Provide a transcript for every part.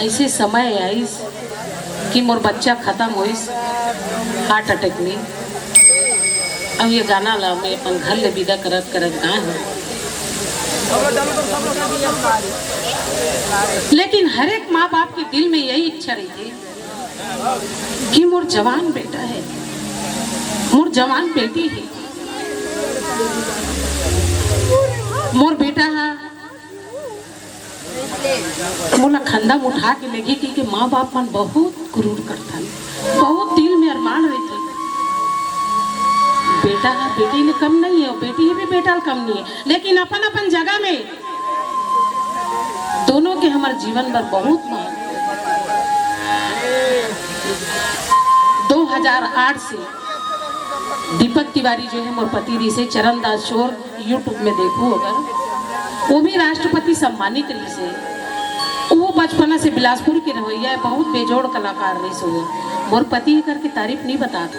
ऐसे समय आईस कि मोर बच्चा खत्म होइस हार्ट अटैक में। अब ये गाना ला मैं अपन घर ले विदा करत करत गाए हूँ। लेकिन हर एक माँ बाप के दिल में यही इच्छा रहती है कि मोर जवान बेटा है, मोर जवान बेटी है, मोर बेटा है मोला खंदा उठा के लेगी कि माँ बाप मन बहुत गुरूर करता, बहुत दिल में अरमान रहते। बेटा है बेटी ने कम नहीं है, बेटी भी बेटा कम नहीं है, लेकिन अपन अपन जगह में दोनों के हमारे जीवन पर बहुत महत्व। 2008 से दीपक तिवारी जो है मोर पति री से चरण दास शोर यूट्यूब में देखो अगर, वो भी राष्ट्रपति सम्मानित रही से। वो बचपना से बिलासपुर के रवैया बहुत बेजोड़ कलाकार रही सो। मोर पति करके तारीफ नहीं बताते,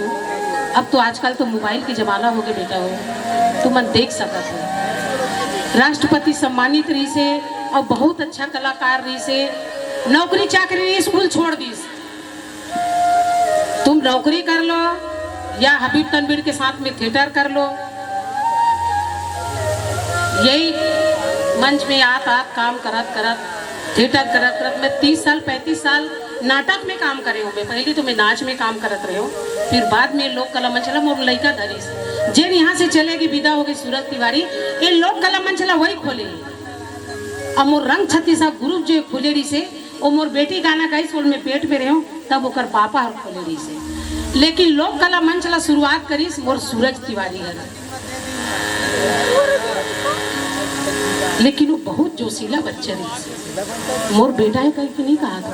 अब तो आजकल तो मोबाइल के जमाना हो गया बेटा हो, तो मन देख सकता है। राष्ट्रपति सम्मानित रही से और बहुत अच्छा कलाकार रही से। नौकरी चाकरी स्कूल छोड़ दी, तुम नौकरी कर लो या हबीब तनवीर के साथ में थिएटर कर लो। यही मंच में आत काम करत करत थिएटर करत करत मैं 30 साल 35 साल नाटक में काम करे हूँ। पहले तो मैं नाच में काम करत रहे हूँ, फिर बाद में लोक कला मंचला मोर लड़का धरी जेन यहाँ से चलेगी विदा हो गई सूरज तिवारी, ये लोक कला मंचला वही खोले। अब मोर रंग छत्तीस ग्रुप जो खोले रही से वो मोर बेटी गाना गाई सोल में पेट पे रहे हूँ, तब ओकर पापा हर खोले रही से। लेकिन लोक कला मंचला शुरुआत करी मोर सूरज तिवारी है। लेकिन वो बहुत जोशीला बच्चा रही। मोर बेटा है कहीं नहीं कहा था,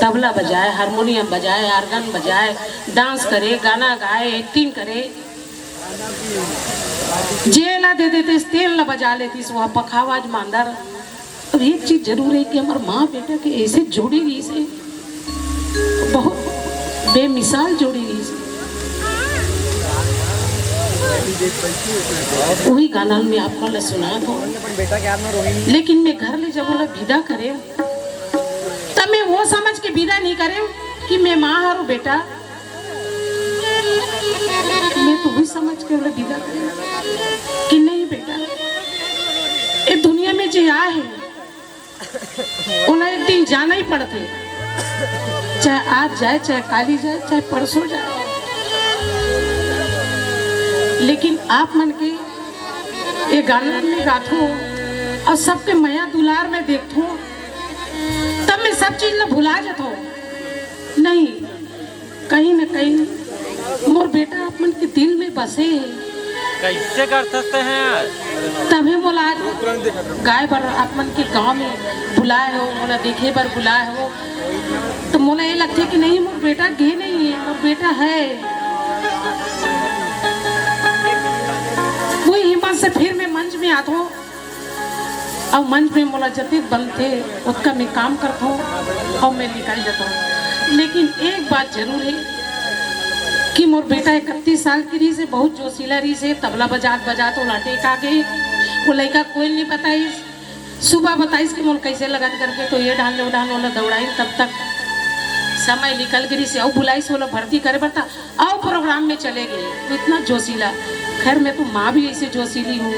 तबला बजाए, हारमोनियम बजाए, आर्गन बजाए, डांस करे, गाना गाए, एक्टिंग करे, जेला दे देते तेल ला बजा लेती वहाँ पखावाज मांदार। अब एक चीज जरूर है कि हमारे माँ बेटा के ऐसे जोड़ी रही से, बहुत बेमिसाल जोड़ी रही से। वही गाना में आपको ले सुना था। लेकिन मैं घर ले जब बोला विदा करे तब मैं वो समझ के विदा नहीं करे कि मैं माँ और बेटा, मैं तो वही समझ के बोला विदा करे कि नहीं बेटा, ये दुनिया में जो आए है उन्हें एक दिन जाना ही पड़ते, चाहे आज जाए, चाहे काली जाए, चाहे परसों जाए। लेकिन आप मन के ये गाना में गाथो और सबके माया दुलार में देखो, तब मैं सब चीज ला भुला जाता हूँ। नहीं, कहीं न कहीं मोर बेटा आप मन के दिल में बसे। कैसे कर सकते हैं? तभी बोला आज गाय पर आप मन के गांव में बुलाए हो, बोला देखे पर बुलाए हो, तो मोला ये लगता है कि नहीं मोर बेटा गे नहीं है, मोर बेटा है। वही हिम्मत से फिर मैं मंच में आता हूँ और मंच में मोला जतित बनते उसका मैं काम करता हूँ और मैं निकल जाता हूँ। लेकिन एक बात जरूर है कि मोर बेटा 31 साल की रही से, बहुत जोशीला रही से, तबला बजात बजात लाटे का गई। वो लड़का कोई नहीं बताइस, सुबह बताइस कि मोल कैसे लगन करके तो ये ढाल वाला दौड़ाई, तब तक समय निकल गई से और बुलाइस वाला भर्ती करे बता और प्रोग्राम में चले गए। तो इतना जोशीला, खैर मैं तो माँ भी ऐसे जोशीली हूँ,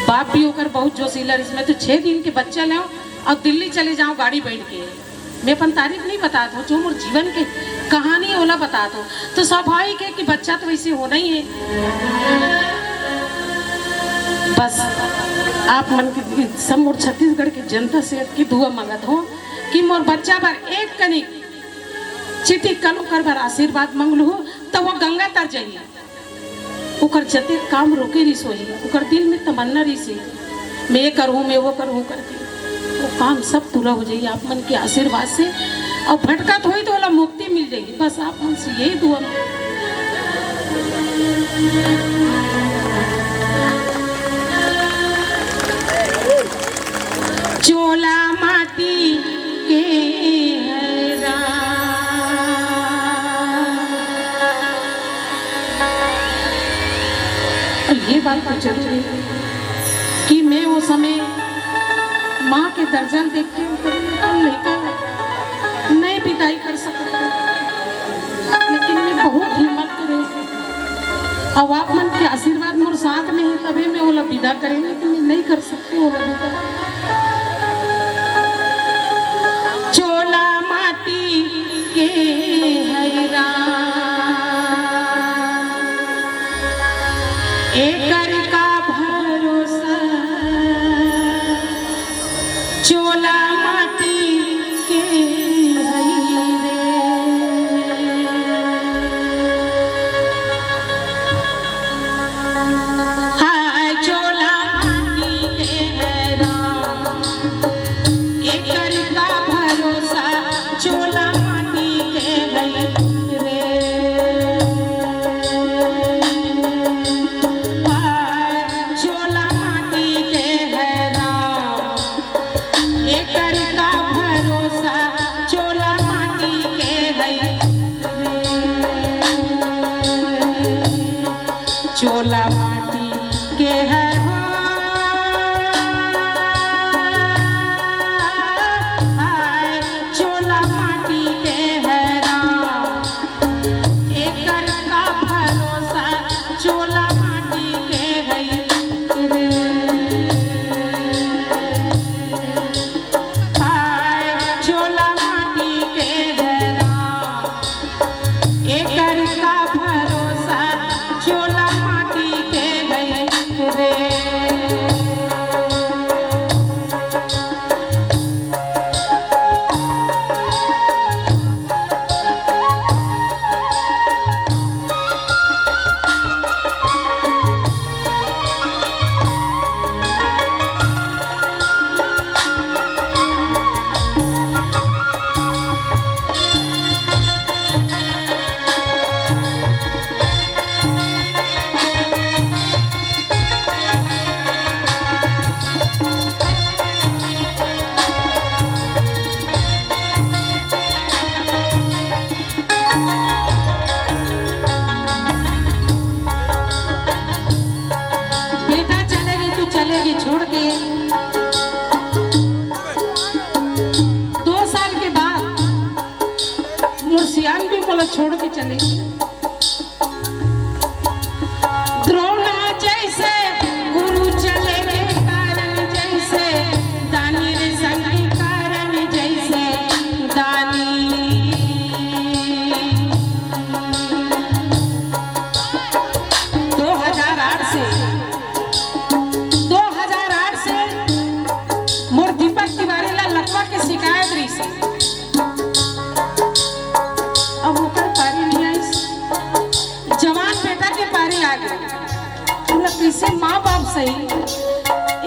बाप भी होकर बहुत जोशीला। इसमें तो 6 दिन के बच्चा ले और दिल्ली चले जाऊँ गाड़ी बैठ के। मैं अपन तारीफ नहीं बताता हूँ, जो मोर जीवन के कहानी ओला बताता हूँ। तो स्वाभाविक है कि बच्चा तो वैसे होना ही है। बस आप मन की सब मोर छत्तीसगढ़ की जनता से की दुआ मांगत हो कि मोर बच्चा पर एक कनिक चिट्ठी कल कर बार आशीर्वाद मंगलू हो, तो वो गंगा तर जाइए। उकर जते काम रोके रही सोई, उकर दिल में तमन्ना रही से मैं ये करूँ, मैं वो करूँ करके, वो काम सब पूरा हो जाइए आप मन के आशीर्वाद से। और भटकत हुई तो वाला मुक्ति मिल जाएगी। बस आप मन से यही दुआ। चोला माटी के ये बात तो जरूरी है कि मैं वो समय माँ के दर्जन देखती हूँ, अब आप मन के आशीर्वाद मोर साथ में है तभी मैं ओला विदा करेंगे कि मैं नहीं कर सकती ओला विदा। चोला माटी के हैरा एकर का भरोसा, चोला माटी के हैरे हाय चोला माटी के हैरा एकर का भरोसा, चोला माटी के हैरे हाय चोला माटी के हैरा एकर का भरोसा, चोला माटी के हैरे चोला माटी के है हाय चोला माटी के है राम एकर का भरोसा, चोला माटी के है रे हाय चोला माटी के है राम एकर का भरोसा, चोला माटी के है रे। बेटा चलेगी तू चलेगी छोड़ के 2 साल के बाद मुर्शियान भी बोला छोड़ के चलेगी। द्रोणा जैसे गुरु चले रे कारण जैसे दानी रे संगी कारण जैसे दानी 2008 से मोर दीपक तिवारी ला लकवा के शिकायत रही से अब ओकर पारी नहीं आई, जवान बेटा के पारी आ गई। बोला कैसे माँ बाप सही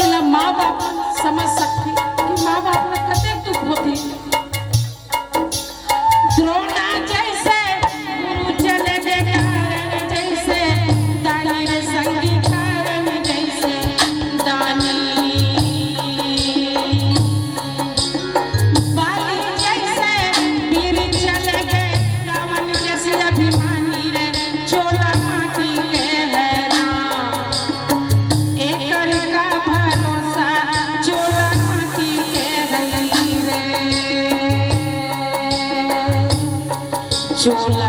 इला माँ बाप समझ सकती कि माँ बाप ला कते दुख होती। द्रोणा जैसे गुरु चले गे कारण जैसे दानी रे संगी कारण जैसे दानी बाली जैसे वीर चले गे रावण जैसे अभिमानी रे चोला माटी के है राम एकर का भरोसा, चोला माटी के है रे चोला